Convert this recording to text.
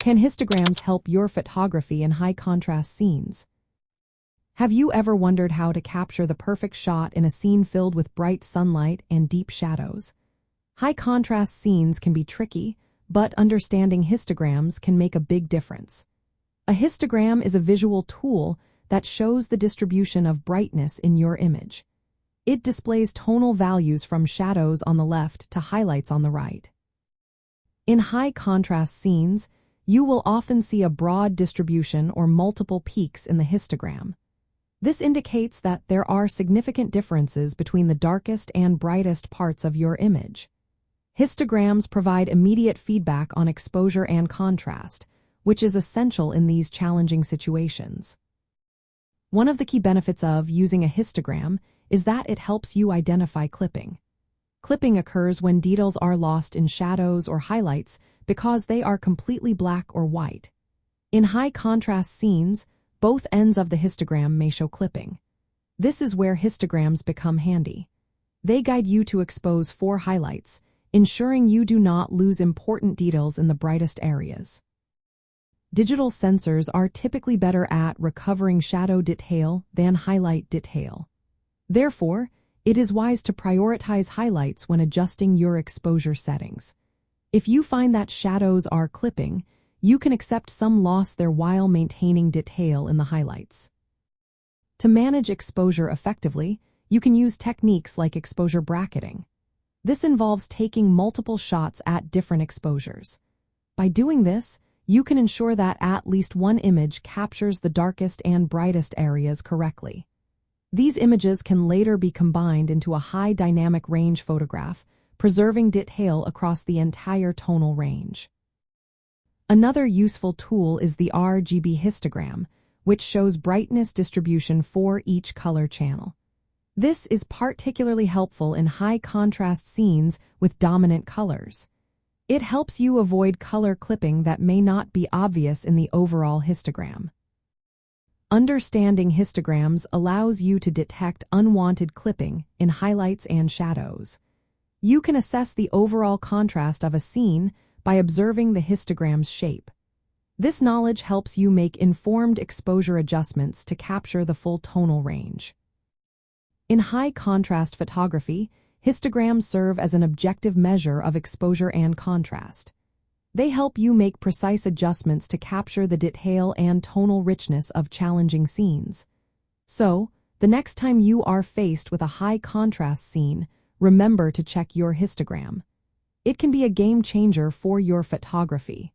Can histograms help your photography in high-contrast scenes? Have you ever wondered how to capture the perfect shot in a scene filled with bright sunlight and deep shadows? High-contrast scenes can be tricky, but understanding histograms can make a big difference. A histogram is a visual tool that shows the distribution of brightness in your image. It displays tonal values from shadows on the left to highlights on the right. In high-contrast scenes, you will often see a broad distribution or multiple peaks in the histogram. This indicates that there are significant differences between the darkest and brightest parts of your image. Histograms provide immediate feedback on exposure and contrast, which is essential in these challenging situations. One of the key benefits of using a histogram is that it helps you identify clipping. Clipping occurs when details are lost in shadows or highlights because they are completely black or white. In high-contrast scenes, both ends of the histogram may show clipping. This is where histograms become handy. They guide you to expose 4 highlights, ensuring you do not lose important details in the brightest areas. Digital sensors are typically better at recovering shadow detail than highlight detail. Therefore, it is wise to prioritize highlights when adjusting your exposure settings. If you find that shadows are clipping, you can accept some loss there while maintaining detail in the highlights. To manage exposure effectively, you can use techniques like exposure bracketing. This involves taking multiple shots at different exposures. By doing this, you can ensure that at least one image captures the darkest and brightest areas correctly. These images can later be combined into a high dynamic range photograph, preserving detail across the entire tonal range. Another useful tool is the RGB histogram, which shows brightness distribution for each color channel. This is particularly helpful in high-contrast scenes with dominant colors. It helps you avoid color clipping that may not be obvious in the overall histogram. Understanding histograms allows you to detect unwanted clipping in highlights and shadows. You can assess the overall contrast of a scene by observing the histogram's shape. This knowledge helps you make informed exposure adjustments to capture the full tonal range. In high-contrast photography, histograms serve as an objective measure of exposure and contrast. They help you make precise adjustments to capture the detail and tonal richness of challenging scenes. So, the next time you are faced with a high-contrast scene, remember to check your histogram. It can be a game changer for your photography.